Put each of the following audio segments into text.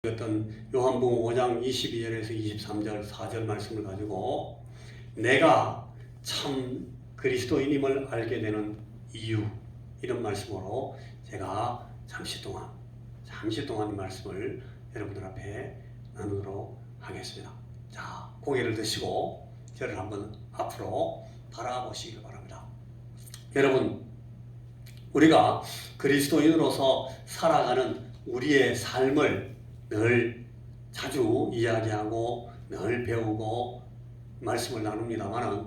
어떤 요한복음 5장 22절에서 23절 4절 말씀을 가지고 내가 참 그리스도인임을 알게 되는 이유, 이런 말씀으로 제가 잠시 동안 이 말씀을 여러분들 앞에 나누도록 하겠습니다. 자, 고개를 드시고 저를 한번 앞으로 바라보시길 바랍니다. 여러분, 우리가 그리스도인으로서 살아가는 우리의 삶을 늘 자주 이야기하고 늘 배우고 말씀을 나눕니다만은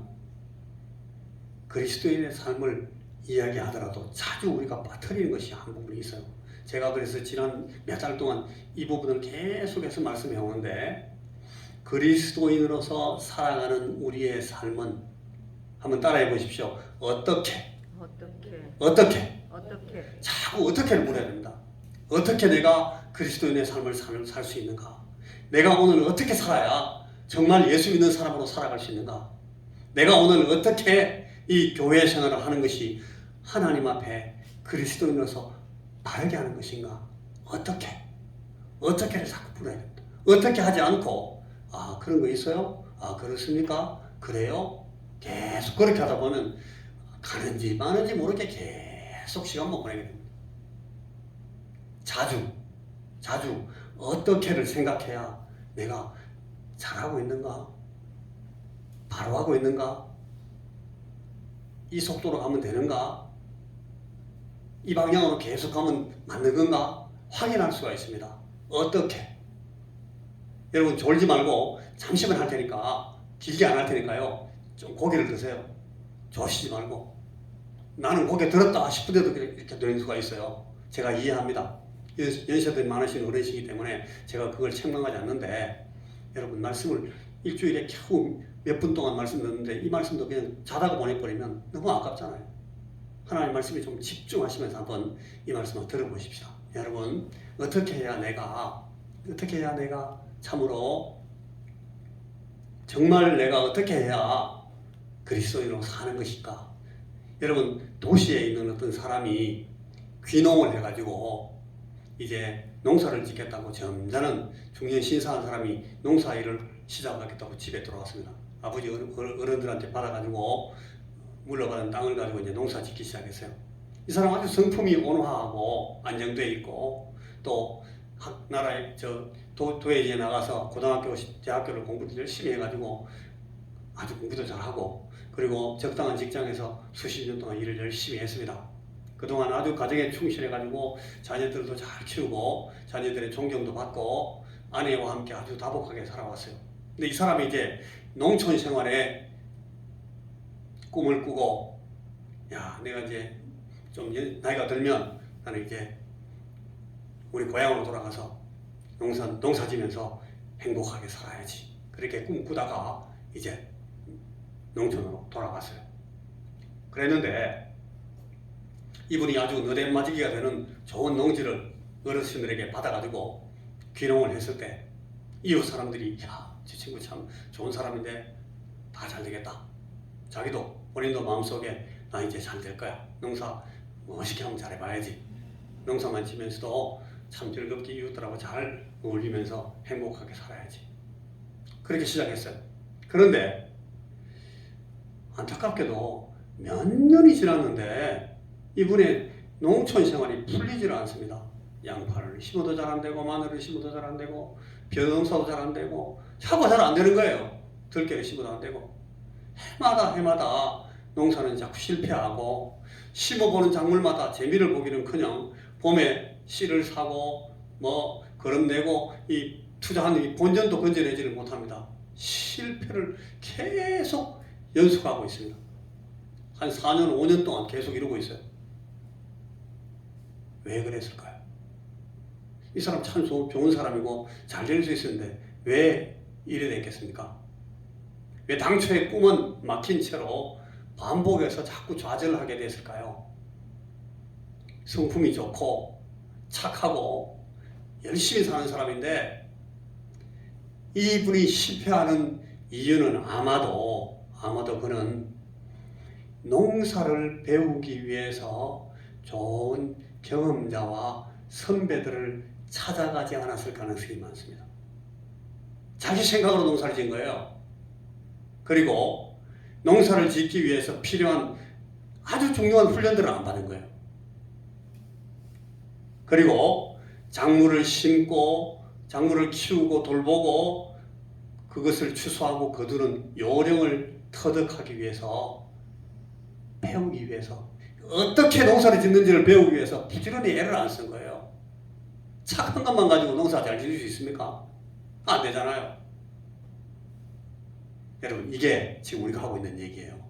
그리스도인의 삶을 이야기하더라도 자주 우리가 빠뜨리는 것이 한 부분이 있어요. 제가 그래서 지난 몇 달 동안 이 부분을 계속해서 말씀해 오는데, 그리스도인으로서 살아가는 우리의 삶은 한번 따라해 보십시오. 어떻게 자꾸 어떻게를 물어야 됩니다. 어떻게 내가 그리스도인의 삶을 살 수 있는가? 내가 오늘 어떻게 살아야 정말 예수 믿는 사람으로 살아갈 수 있는가? 내가 오늘 어떻게 이 교회 생활을 하는 것이 하나님 앞에 그리스도인으로서 바르게 하는 것인가? 어떻게를 자꾸 물어야 됩니다. 어떻게 하지 않고 그런 거 있어요? 그렇습니까? 그래요? 계속 그렇게 하다 보면 가는지 마는지 모르게 계속 시간만 보내게 됩니다. 자주 어떻게를 생각해야 내가 잘하고 있는가? 바로 하고 있는가? 이 속도로 가면 되는가? 이 방향으로 계속 가면 맞는 건가? 확인할 수가 있습니다. 어떻게? 여러분, 졸지 말고 잠시만 할 테니까, 길게 안 할 테니까요, 좀 고개를 드세요. 조시지 말고. 나는 고개 들었다 싶은데도 이렇게 되는 수가 있어요. 제가 이해합니다. 연세들이 많으신 어르신이기 때문에 제가 그걸 책망하지 않는데, 여러분, 말씀을 일주일에 겨우 몇 분 동안 말씀 듣는데 이 말씀도 그냥 자다가 보내버리면 너무 아깝잖아요. 하나님 말씀에 좀 집중하시면서 한번 이 말씀을 들어보십시오. 여러분, 어떻게 해야 내가 참으로 정말 내가 어떻게 해야 그리스도인으로 사는 것일까? 여러분, 도시에 있는 어떤 사람이 귀농을 해가지고 이제 농사를 짓겠다고 점잖은 중년 신사한 사람이 농사일을 시작하겠다고 집에 들어왔습니다. 아버지 어른들한테 받아가지고 물려받은 땅을 가지고 이제 농사 짓기 시작했어요. 이 사람 아주 성품이 온화하고 안정되어 있고, 또 나라에 도회지에 나가서 고등학교, 대학교를 공부도 열심히 해가지고 아주 공부도 잘하고, 그리고 적당한 직장에서 수십 년 동안 일을 열심히 했습니다. 그동안 아주 가정에 충실해가지고 자녀들도 잘 키우고 자녀들의 존경도 받고 아내와 함께 아주 다복하게 살아왔어요. 근데 이 사람이 이제 농촌 생활에 꿈을 꾸고, 내가 이제 좀 나이가 들면 나는 이제 우리 고향으로 돌아가서 농사 지면서 행복하게 살아야지, 그렇게 꿈꾸다가 이제 농촌으로 돌아갔어요. 그랬는데 이분이 아주 너댓맞이기가 되는 좋은 농지를 어르신들에게 받아가지고 귀농을 했을 때 이웃 사람들이 저 친구 참 좋은 사람인데 다 잘 되겠다. 본인도 마음속에 나 이제 잘 될 거야. 농사 멋있게 한번 잘해봐야지. 농사만 지면서도 참 즐겁게 이웃들하고 잘 어울리면서 행복하게 살아야지. 그렇게 시작했어요. 그런데 안타깝게도 몇 년이 지났는데 이분의 농촌 생활이 풀리질 않습니다. 양파를 심어도 잘 안 되고, 마늘을 심어도 잘 안 되고, 벼농사도 잘 안 되고, 차가 잘 안 되는 거예요. 들깨를 심어도 안 되고, 해마다 농사는 자꾸 실패하고, 심어보는 작물마다 재미를 보기는커녕 봄에 씨를 사고 거름내고 이 투자한 이 본전도 건져내지를 못합니다. 실패를 계속 연속하고 있습니다. 한 4년, 5년 동안 계속 이러고 있어요. 왜 그랬을까요? 이 사람 참 좋은 사람이고 잘 될 수 있었는데 왜 이래 됐겠습니까? 왜 당초의 꿈은 막힌 채로 반복해서 자꾸 좌절을 하게 됐을까요? 성품이 좋고 착하고 열심히 사는 사람인데 이분이 실패하는 이유는 아마도 그는 농사를 배우기 위해서 좋은 경험자와 선배들을 찾아가지 않았을 가능성이 많습니다. 자기 생각으로 농사를 지은 거예요. 그리고 농사를 짓기 위해서 필요한 아주 중요한 훈련들을 안 받은 거예요. 그리고 작물을 심고 작물을 키우고 돌보고 그것을 추수하고 거두는 요령을 터득하기 위해서, 배우기 위해서, 어떻게 농사를 짓는지를 배우기 위해서 부지런히 애를 안 쓴 거예요. 착한 것만 가지고 농사 잘 지을 수 있습니까? 안 되잖아요. 여러분, 이게 지금 우리가 하고 있는 얘기예요.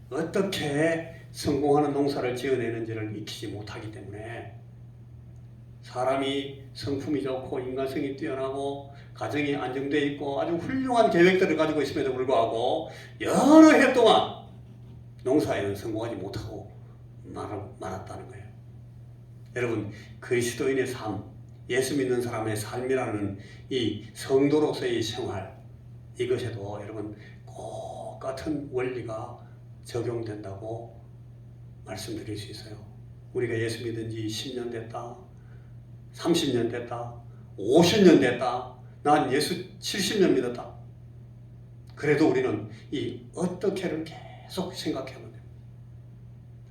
어떻게 성공하는 농사를 지어내는지를 익히지 못하기 때문에 사람이 성품이 좋고 인간성이 뛰어나고 가정이 안정되어 있고 아주 훌륭한 계획들을 가지고 있음에도 불구하고 여러 해 동안 농사에는 성공하지 못하고 말았다는 거예요. 여러분, 그리스도인의 삶, 예수 믿는 사람의 삶이라는 이 성도로서의 생활, 이것에도 여러분 똑같은 원리가 적용된다고 말씀드릴 수 있어요. 우리가 예수 믿은 지 10년 됐다, 30년 됐다, 50년 됐다, 난 예수 70년 믿었다. 그래도 우리는 이 어떻게를 계속 생각해야 돼요.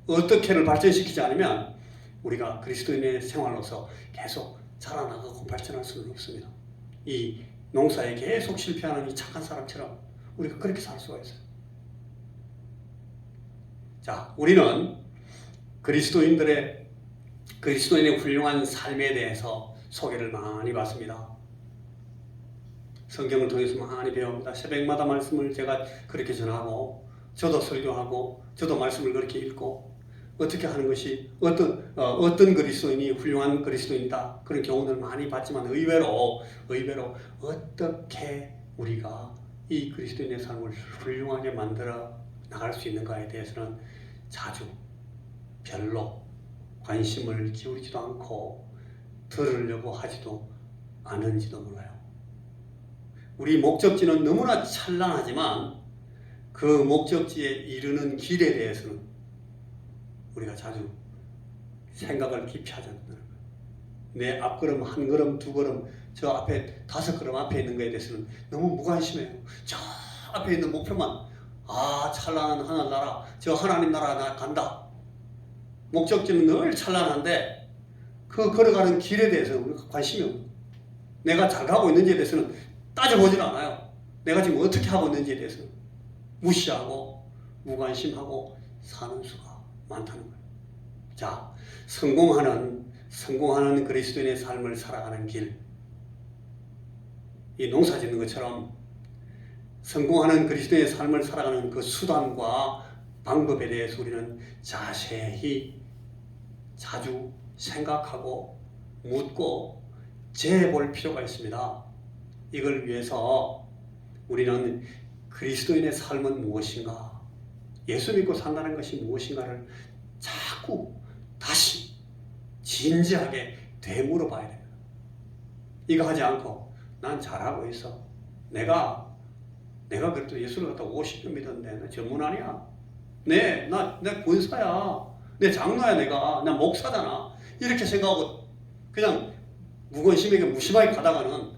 어떻게를 발전시키지 않으면 우리가 그리스도인의 생활로서 계속 자라나가고 발전할 수는 없습니다. 이 농사에 계속 실패하는 이 착한 사람처럼 우리가 그렇게 살 수가 있어요. 자, 우리는 그리스도인의 훌륭한 삶에 대해서 소개를 많이 받습니다. 성경을 통해서 많이 배웁니다. 새벽마다 말씀을 제가 그렇게 전하고, 저도 설교하고, 저도 말씀을 그렇게 읽고, 어떻게 하는 것이 어떤 그리스도인이 훌륭한 그리스도인이다, 그런 교훈을 많이 받지만 의외로 어떻게 우리가 이 그리스도인의 삶을 훌륭하게 만들어 나갈 수 있는가에 대해서는 자주 별로 관심을 기울이지도 않고 들으려고 하지도 않은지도 몰라요. 우리 목적지는 너무나 찬란하지만 그 목적지에 이르는 길에 대해서는 우리가 자주 생각을 깊이 하지 않는다는 거예요. 내 앞걸음 한 걸음 두 걸음, 저 앞에 5걸음 앞에 있는 것에 대해서는 너무 무관심해요. 저 앞에 있는 목표만, 찬란한 하늘나라, 저 하나님 나라 나 간다. 목적지는 늘 찬란한데 그 걸어가는 길에 대해서는 우리가 관심이 없어요. 내가 잘 가고 있는지에 대해서는 따져보질 않아요. 내가 지금 어떻게 하고 있는지에 대해서는 무시하고 무관심하고 사는 수가 많다는 거예요. 자, 성공하는 그리스도인의 삶을 살아가는 길, 이 농사 짓는 것처럼 성공하는 그리스도인의 삶을 살아가는 그 수단과 방법에 대해서 우리는 자세히 자주 생각하고 묻고 재볼 필요가 있습니다. 이걸 위해서 우리는 그리스도인의 삶은 무엇인가, 예수 믿고 산다는 것이 무엇인가를 자꾸 다시 진지하게 되물어봐야 됩니다. 이거 하지 않고 난 잘하고 있어, 내가 그래도 예수를 갖다 50년 믿었는데 나 전문 아니야, 나 권사야, 내 장로야, 나 목사잖아, 이렇게 생각하고 그냥 무관심하게 무심하게 가다가는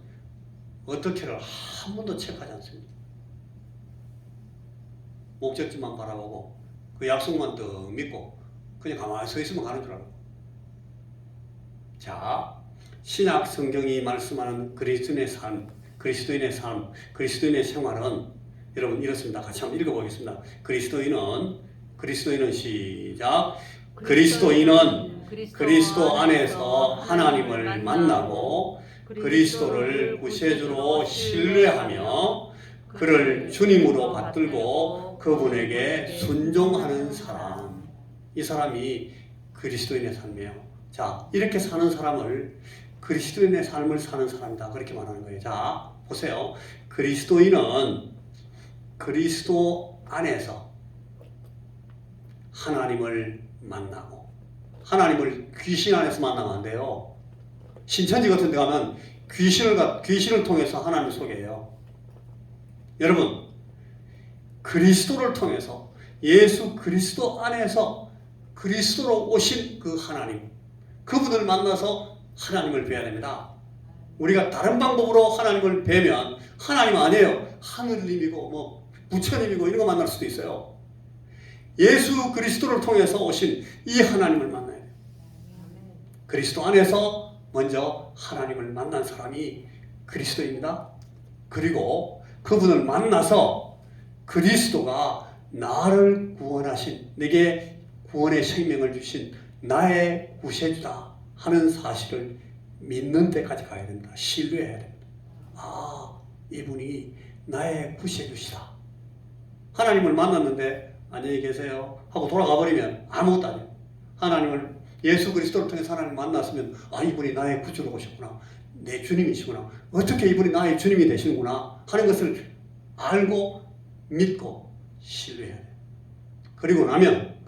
어떻게를 한 번도 체크하지 않습니다. 목적지만 바라보고 그 약속만 더 믿고 그냥 가만히 서 있으면 가는 줄 알고. 자, 신약 성경이 말씀하는 그리스도인의 삶, 그리스도인의 생활은 여러분 이렇습니다. 같이 한번 읽어보겠습니다. 그리스도인은 시작. 그리스도인은 그리스도 안에서 하나님을 만나고 그리스도를 구세주로 신뢰하며 그를 주님으로 받들고 그분에게 순종하는 사람, 이 사람이 그리스도인의 삶이에요. 자, 이렇게 사는 사람을 그리스도인의 삶을 사는 사람이다, 그렇게 말하는 거예요. 자, 보세요. 그리스도인은 그리스도 안에서 하나님을 만나고, 하나님을 귀신 안에서 만나면 안 돼요. 신천지 같은 데 가면 귀신을 통해서 하나님을 소개해요. 여러분, 그리스도를 통해서, 예수 그리스도 안에서 그리스도로 오신 그 하나님, 그분을 만나서 하나님을 뵈야 됩니다. 우리가 다른 방법으로 하나님을 뵈면 하나님 아니에요. 하늘님이고 뭐 부처님이고 이런 거 만날 수도 있어요. 예수 그리스도를 통해서 오신 이 하나님을 만나야 돼요. 그리스도 안에서 먼저 하나님을 만난 사람이 그리스도입니다. 그리고 그분을 만나서 그리스도가 나를 구원하신, 내게 구원의 생명을 주신 나의 구세주다 하는 사실을 믿는 데까지 가야 됩니다. 신뢰해야 됩니다. 아, 이분이 나의 구세주시다. 하나님을 만났는데 안녕히 계세요 하고 돌아가 버리면 아무것도 아니에요. 하나님을, 예수 그리스도를 통해서 하나님을 만났으면 아, 이분이 나의 구주로 오셨구나, 내 주님이시구나, 어떻게 이분이 나의 주님이 되시는구나 하는 것을 알고 믿고 신뢰해야 돼요. 그리고 나면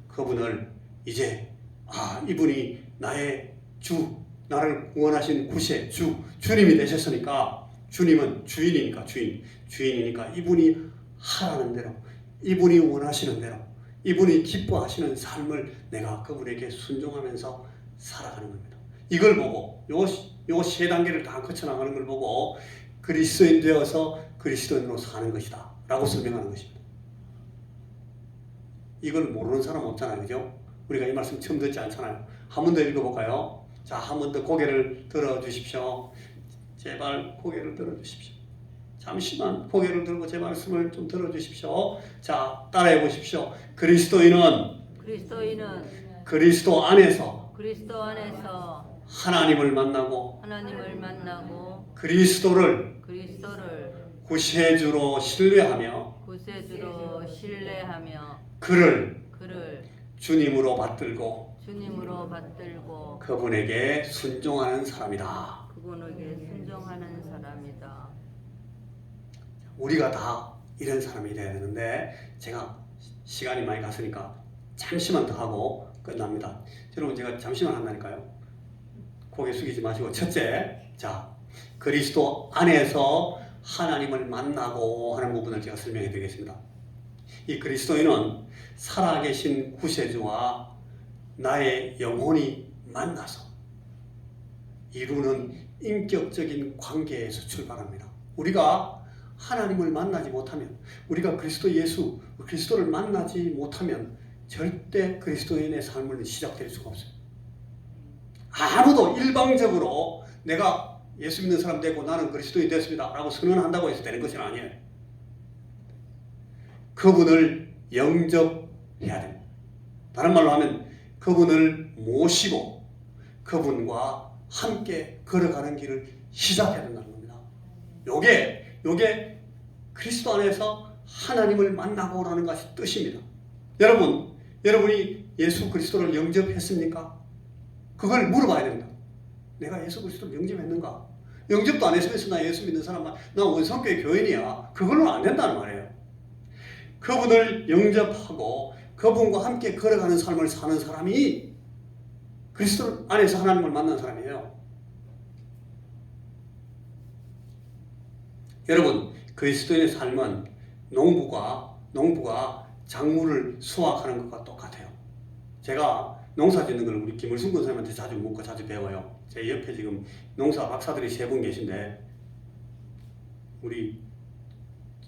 그분을 이제 아, 이분이 나의 주, 나를 구원하신 구세 주님이 되셨으니까, 주님은 주인이니까, 주인이니까 이분이 하라는 대로, 이분이 원하시는 대로, 이분이 기뻐하시는 삶을 내가 그분에게 순종하면서 살아가는 겁니다. 이걸 보고 요 세 단계를 다 거쳐나가는 걸 보고 그리스도인 되어서 그리스도인으로 사는 것이다 라고 설명하는 것입니다. 이걸 모르는 사람 없잖아요. 그죠? 우리가 이 말씀 처음 듣지 않잖아요. 한 번 더 읽어볼까요? 자, 한 번 더 고개를 들어주십시오. 제발 고개를 들어주십시오. 잠시만 고개를 들고 제 말씀을 좀 들어주십시오. 자, 따라해 보십시오. 그리스도인은 그리스도 안에서 하나님을 만나고 그리스도를 구세주로 신뢰하며 그를 주님으로 받들고 그분에게 순종하는 사람이다. 우리가 다 이런 사람이 돼야 되는데, 제가 시간이 많이 갔으니까 잠시만 더 하고 끝납니다. 여러분, 제가 잠시만 한다니까요. 고개 숙이지 마시고, 첫째, 자, 그리스도 안에서 하나님을 만나고 하는 부분을 제가 설명해 드리겠습니다. 이 그리스도인은 살아계신 구세주와 나의 영혼이 만나서 이루는 인격적인 관계에서 출발합니다. 우리가 하나님을 만나지 못하면, 우리가 그리스도를 만나지 못하면 절대 그리스도인의 삶은 시작될 수가 없어요. 아무도 일방적으로 내가 예수 믿는 사람 되고 나는 그리스도인 됐습니다 라고 선언한다고 해서 되는 것은 아니에요. 그분을 영접해야 됩니다. 다른 말로 하면 그분을 모시고 그분과 함께 걸어가는 길을 시작해야 된다는 겁니다. 요게 그리스도 안에서 하나님을 만나고라는 것이 뜻입니다. 여러분이 예수 그리스도를 영접했습니까? 그걸 물어봐야 됩니다. 내가 예수 그리스도를 영접했는가? 영접도 안 했으면서 나 예수 믿는 사람만, 나 원성교회 교인이야, 그걸로는 안 된다는 말이에요. 그분을 영접하고 그분과 함께 걸어가는 삶을 사는 사람이 그리스도 안에서 하나님을 만난 사람이에요. 여러분, 그리스도인의 삶은 농부가 작물을 수확하는 것과 똑같아요. 제가 농사 짓는 걸 우리 김을순 권사님한테 자주 묻고 자주 배워요. 제 옆에 지금 농사 박사들이 3분 계신데, 우리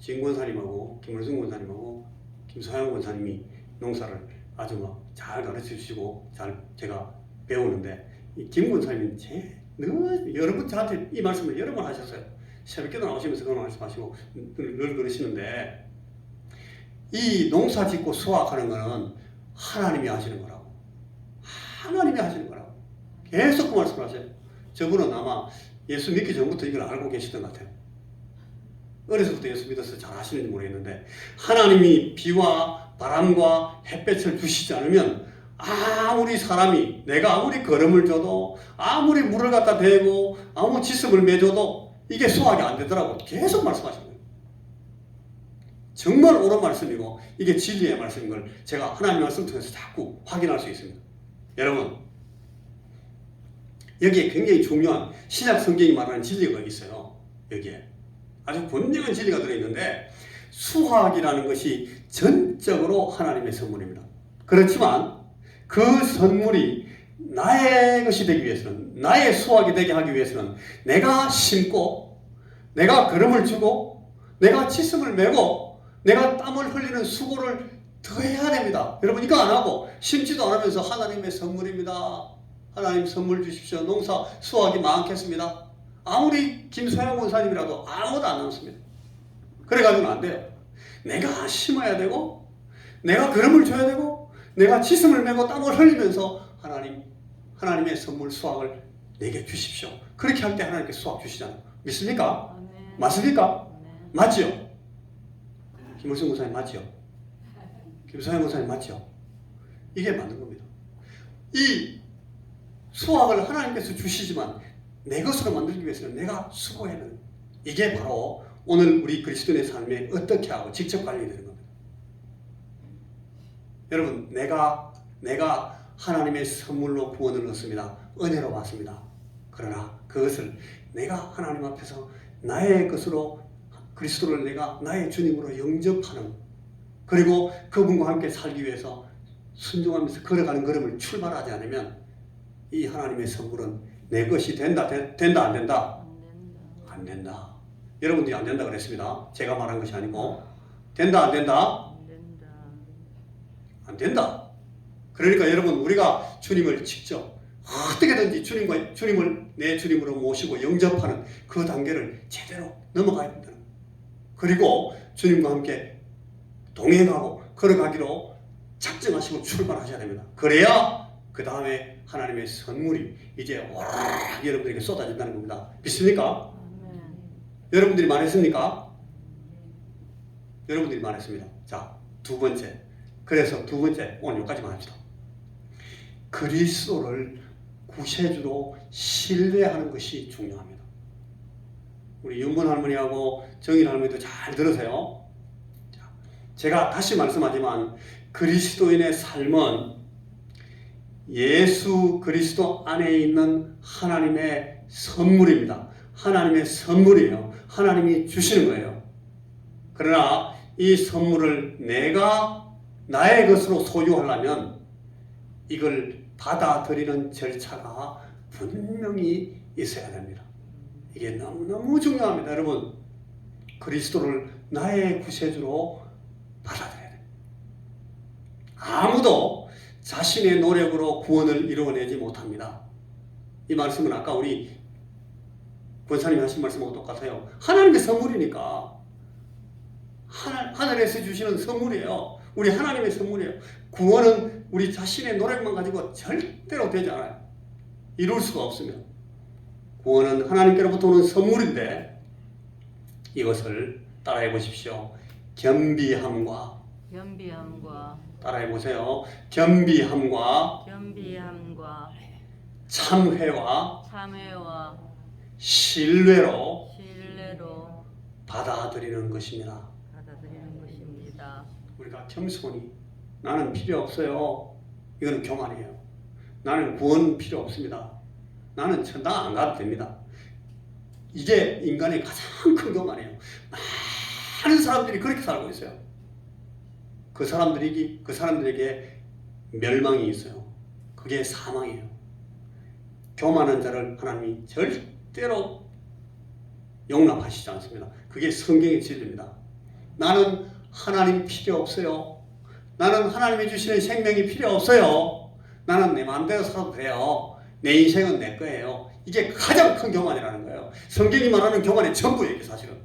진 권사님하고 김을순 권사님하고 김소영 권사님이 농사를 아주 막 잘 가르쳐 주시고 제가 배우는데, 이 김 권사님은 여러분 저한테 이 말씀을 여러 번 하셨어요. 새벽기도 나오시면서 그런 말씀하시고 늘 그러시는데, 이 농사 짓고 수확하는 거는 하나님이 하시는 거라고. 하나님이 하시는 거라고. 계속 그 말씀을 하세요. 저분은 아마 예수 믿기 전부터 이걸 알고 계시던 것 같아요. 어려서부터 예수 믿어서 잘 아시는지 모르겠는데, 하나님이 비와 바람과 햇볕을 주시지 않으면 아무리 사람이, 내가 아무리 걸음을 줘도, 아무리 물을 갖다 대고 아무 지습을 매줘도 이게 수확이 안 되더라고. 계속 말씀하시는 거예요. 정말 옳은 말씀이고 이게 진리의 말씀인 걸 제가 하나님의 말씀 통해서 자꾸 확인할 수 있습니다. 여러분, 여기에 굉장히 중요한 신약 성경이 말하는 진리가 있어요. 여기에 아주 분명한 진리가 들어있는데, 수확이라는 것이 전적으로 하나님의 선물입니다. 그렇지만 그 선물이 나의 것이 되기 위해서는, 나의 수확이 되게 하기 위해서는 내가 심고, 내가 걸음을 주고, 내가 치씀을 메고, 내가 땀을 흘리는 수고를 더 해야 됩니다. 여러분 이거 안 하고 심지도 않으면서 하나님의 선물입니다. 하나님 선물 주십시오. 농사 수확이 많겠습니다. 아무리 김소영 권사님이라도 아무도 안 남습니다. 그래가지고는 안 돼요. 내가 심어야 되고, 내가 걸음을 줘야 되고, 내가 치씀을 메고 땀을 흘리면서 하나님의 선물 수확을 내게 주십시오. 그렇게 할 때 하나님께 수확 주시잖아요. 믿습니까? 아멘. 맞습니까? 아멘. 맞지요? 김을성 목사님 맞지요? 김소영 목사님 맞죠? 이게 맞는 겁니다. 이 수확을 하나님께서 주시지만 내 것으로 만들기 위해서는 내가 수고해야 되는, 이게 바로 오늘 우리 그리스도인의 삶에 어떻게 하고 직접 관리되는 겁니다. 여러분 내가 하나님의 선물로 구원을 얻습니다. 은혜로 받습니다. 그러나 그것을 내가 하나님 앞에서 나의 것으로 그리스도를 내가 나의 주님으로 영접하는, 그리고 그분과 함께 살기 위해서 순종하면서 걸어가는 걸음을 출발하지 않으면 이 하나님의 선물은 내 것이 된다 안 된다? 안 된다. 여러분들이 안 된다 그랬습니다. 제가 말한 것이 아니고. 된다 안 된다? 안 된다. 그러니까 여러분 우리가 주님을 직접 어떻게든지 주님을 내 주님으로 모시고 영접하는 그 단계를 제대로 넘어가야 된다. 그리고 주님과 함께 동행하고 걸어가기로 작정하시고 출발하셔야 됩니다. 그래야 그 다음에 하나님의 선물이 이제 와락 여러분들에게 쏟아진다는 겁니다. 믿습니까? 아멘. 여러분들이 말했습니까? 여러분들이 말했습니다. 자, 두 번째. 그래서 두 번째, 오늘 여기까지만 합시다. 그리스도를 구세주로 신뢰하는 것이 중요합니다. 우리 윤문 할머니하고 정인 할머니도 잘 들으세요. 자, 제가 다시 말씀하지만 그리스도인의 삶은 예수 그리스도 안에 있는 하나님의 선물입니다. 하나님의 선물이에요. 하나님이 주시는 거예요. 그러나 이 선물을 내가 나의 것으로 소유하려면 이걸 받아들이는 절차가 분명히 있어야 됩니다. 이게 너무너무 중요합니다. 여러분 그리스도를 나의 구세주로 받아들여야 됩니다. 아무도 자신의 노력으로 구원을 이루어내지 못합니다. 이 말씀은 아까 우리 권사님이 하신 말씀하고 똑같아요. 하나님의 선물이니까 하늘에서 주시는 선물이에요. 우리 하나님의 선물이에요. 구원은 우리 자신의 노력만 가지고 절대로 되지 않아요. 이룰 수가 없습니다. 구원은 하나님께로부터 오는 선물인데 이것을 따라해 보십시오. 겸비함과 따라해 보세요. 겸비함과 참회와 신뢰로 받아들이는 것입니다. 우리가 겸손히 나는 필요 없어요. 이거는 교만이에요. 나는 구원 필요 없습니다. 나는 천당 안 가도 됩니다. 이게 인간의 가장 큰 교만이에요. 많은 사람들이 그렇게 살고 있어요. 그 사람들에게 멸망이 있어요. 그게 사망이에요. 교만한 자를 하나님이 절대로 용납하시지 않습니다. 그게 성경의 진리입니다. 나는 하나님 필요 없어요. 나는 하나님이 주시는 생명이 필요 없어요. 나는 내 마음대로 살아도 돼요. 내 인생은 내 거예요. 이게 가장 큰 교만이라는 거예요. 성경이 말하는 교만의 전부예요, 이게 사실은.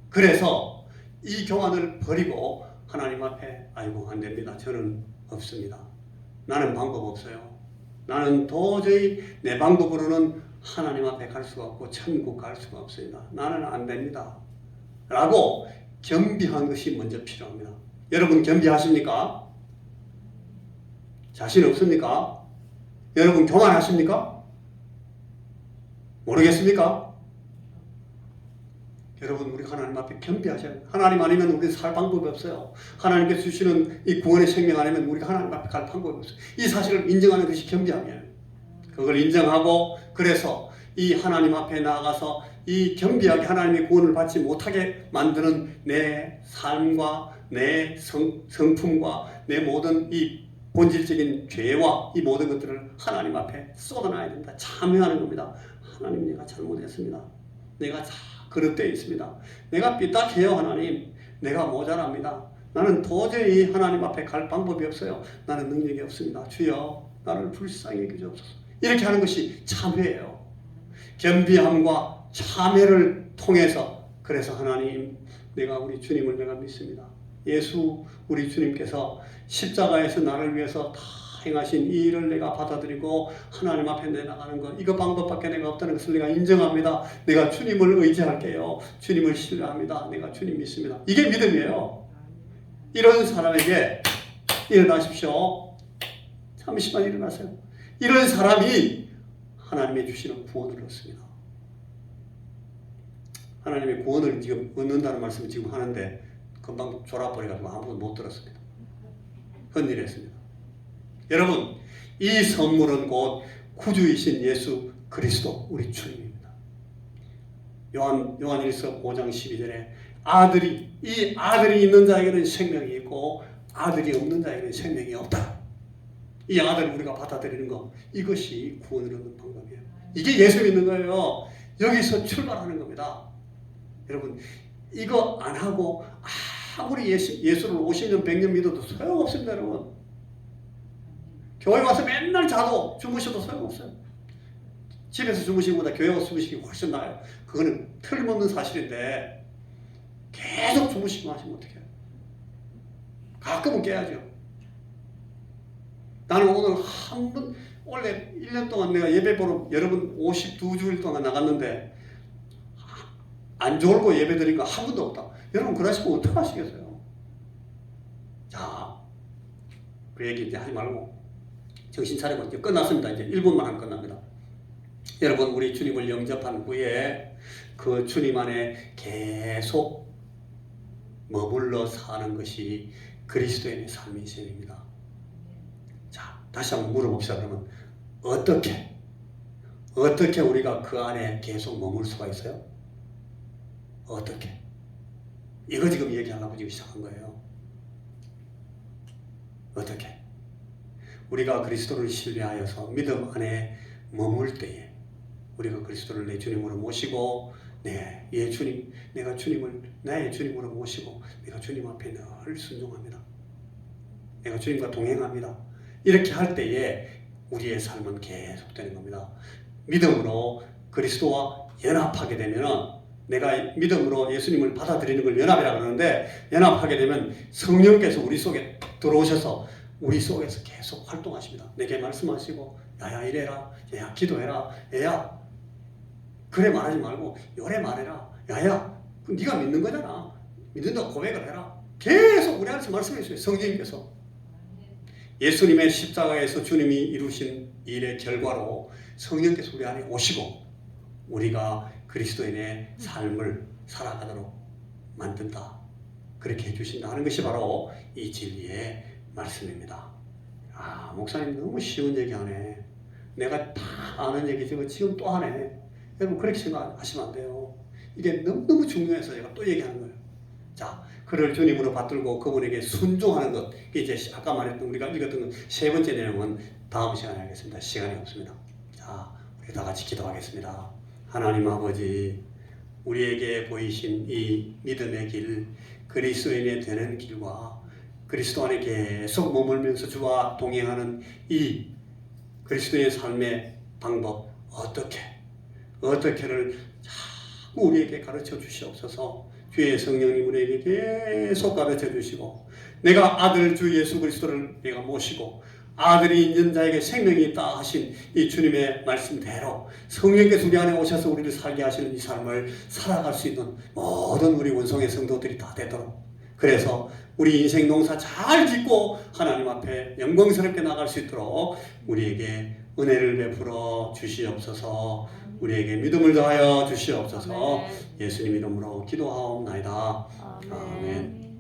그래서 이 교만을 버리고 하나님 앞에 아이고 안 됩니다. 저는 없습니다. 나는 방법 없어요. 나는 도저히 내 방법으로는 하나님 앞에 갈 수가 없고 천국 갈 수가 없습니다. 나는 안 됩니다. 라고 겸비한 것이 먼저 필요합니다. 여러분 겸비하십니까? 자신 없습니까? 여러분 교만하십니까? 모르겠습니까? 여러분 우리 하나님 앞에 겸비하셔야 돼요. 하나님 아니면 우리 살 방법이 없어요. 하나님께서 주시는 이 구원의 생명 아니면 우리가 하나님 앞에 갈 방법이 없어요. 이 사실을 인정하는 것이 겸비함이에요. 그걸 인정하고 그래서 이 하나님 앞에 나아가서 이 겸비하게 하나님의 구원을 받지 못하게 만드는 내 삶과 내 성품과 내 모든 이 본질적인 죄와 이 모든 것들을 하나님 앞에 쏟아놔야 된다. 참여하는 겁니다. 하나님, 내가 잘못했습니다. 내가 다 그릇되어 있습니다. 내가 삐딱해요. 하나님, 내가 모자랍니다. 나는 도저히 하나님 앞에 갈 방법이 없어요. 나는 능력이 없습니다. 주여, 나를 불쌍히 여기옵소서. 이렇게 하는 것이 참회예요. 겸비함과 참회를 통해서, 그래서 하나님, 내가 우리 주님을 내가 믿습니다. 예수 우리 주님께서 십자가에서 나를 위해서 다 행하신 이 일을 내가 받아들이고 하나님 앞에 내나가는 것, 이거 방법밖에 내가 없다는 것을 내가 인정합니다. 내가 주님을 의지할게요. 주님을 신뢰합니다. 내가 주님 믿습니다. 이게 믿음이에요. 이런 사람에게 일어나십시오. 잠시만 일어나세요. 이런 사람이 하나님의 주시는 구원을 얻습니다. 하나님의 구원을 지금 얻는다는 말씀을 지금 하는데 금방 졸아버려가지고 아무도 못 들었습니다. 헌일했습니다. 여러분, 이 선물은 곧 구주이신 예수 그리스도 우리 주님입니다. 요한일서 5장 12절에 이 아들이 있는 자에게는 생명이 있고 아들이 없는 자에게는 생명이 없다. 이 아들을 우리가 받아들이는 것, 이것이 구원을 얻는 방법이에요. 이게 예수 믿는 거예요. 여기서 출발하는 겁니다. 여러분, 이거 안 하고 아무리 예수를 50년 100년 믿어도 소용없습니다. 여러분, 교회 와서 맨날 자도 주무셔도 소용없어요. 집에서 주무시는 것보다 교회 와서 주무시기 훨씬 나아요. 그거는 틀림없는 사실인데 계속 주무시고 하시면 어떡해요? 가끔은 깨야죠. 나는 오늘 원래 1년 동안 내가 예배 보러 여러분 52주일 동안 나갔는데 안 졸고 예배 드린 거 한 번도 없다. 여러분 그러시면 어떡하시겠어요? 자, 그 얘기 이제 하지 말고 정신 차리고 이제 끝났습니다. 이제 1분만 하면 끝납니다. 여러분, 우리 주님을 영접한 후에 그 주님 안에 계속 머물러 사는 것이 그리스도인의 삶의 셈입니다. 자, 다시 한번 물어봅시다. 그러면 어떻게 우리가 그 안에 계속 머물 수가 있어요? 어떻게? 이거 지금 얘기하려고 지금 시작한 거예요. 어떻게? 우리가 그리스도를 신뢰하여서 믿음 안에 머물 때에 우리가 그리스도를 내 주님으로 모시고 주님, 내가 주님을 나의 주님으로 모시고 내가 주님 앞에 늘 순종합니다. 내가 주님과 동행합니다. 이렇게 할 때에 우리의 삶은 계속되는 겁니다. 믿음으로 그리스도와 연합하게 되면, 내가 믿음으로 예수님을 받아들이는 걸 연합이라고 하는데, 연합하게 되면 성령께서 우리 속에 들어오셔서 우리 속에서 계속 활동하십니다. 내게 말씀하시고, 야야 이래라, 야야 기도해라, 야야 그래 말하지 말고 요래 말해라, 야야 네가 믿는 거잖아, 믿는다고 고백을 해라. 계속 우리 안에서 말씀해 주세요. 성령님께서 예수님의 십자가에서 주님이 이루신 일의 결과로 성령께서 우리 안에 오시고 우리가 그리스도인의 삶을 살아가도록 만든다, 그렇게 해주신다 하는 것이 바로 이 진리의 말씀입니다. 목사님 너무 쉬운 얘기 하네, 내가 다 아는 얘기지만 지금 또 하네. 여러분 그렇게 생각하시면 안 돼요. 이게 너무너무 중요해서 제가 또 얘기하는 거예요. 자, 그를 주님으로 받들고 그분에게 순종하는 것, 이제 아까 말했던 우리가 읽었던 세 번째 내용은 다음 시간에 하겠습니다. 시간이 없습니다. 자, 우리 다 같이 기도하겠습니다. 하나님 아버지, 우리에게 보이신 이 믿음의 길, 그리스도인이 되는 길과 그리스도 안에 계속 머물면서 주와 동행하는 이 그리스도의 삶의 방법, 어떻게를 자꾸 우리에게 가르쳐 주시옵소서. 주의 성령님 우리에게 계속 가르쳐 주시고, 내가 아들 주 예수 그리스도를 내가 모시고 아들이 있는 자에게 생명이 있다 하신 이 주님의 말씀대로 성령께서 우리 안에 오셔서 우리를 살게 하시는 이 삶을 살아갈 수 있는 모든 우리 원성의 성도들이 다 되도록, 그래서 우리 인생 농사 잘 짓고 하나님 앞에 영광스럽게 나갈 수 있도록 우리에게 은혜를 베풀어 주시옵소서. 우리에게 믿음을 더하여 주시옵소서. 예수님 이름으로 기도하옵나이다. 아멘.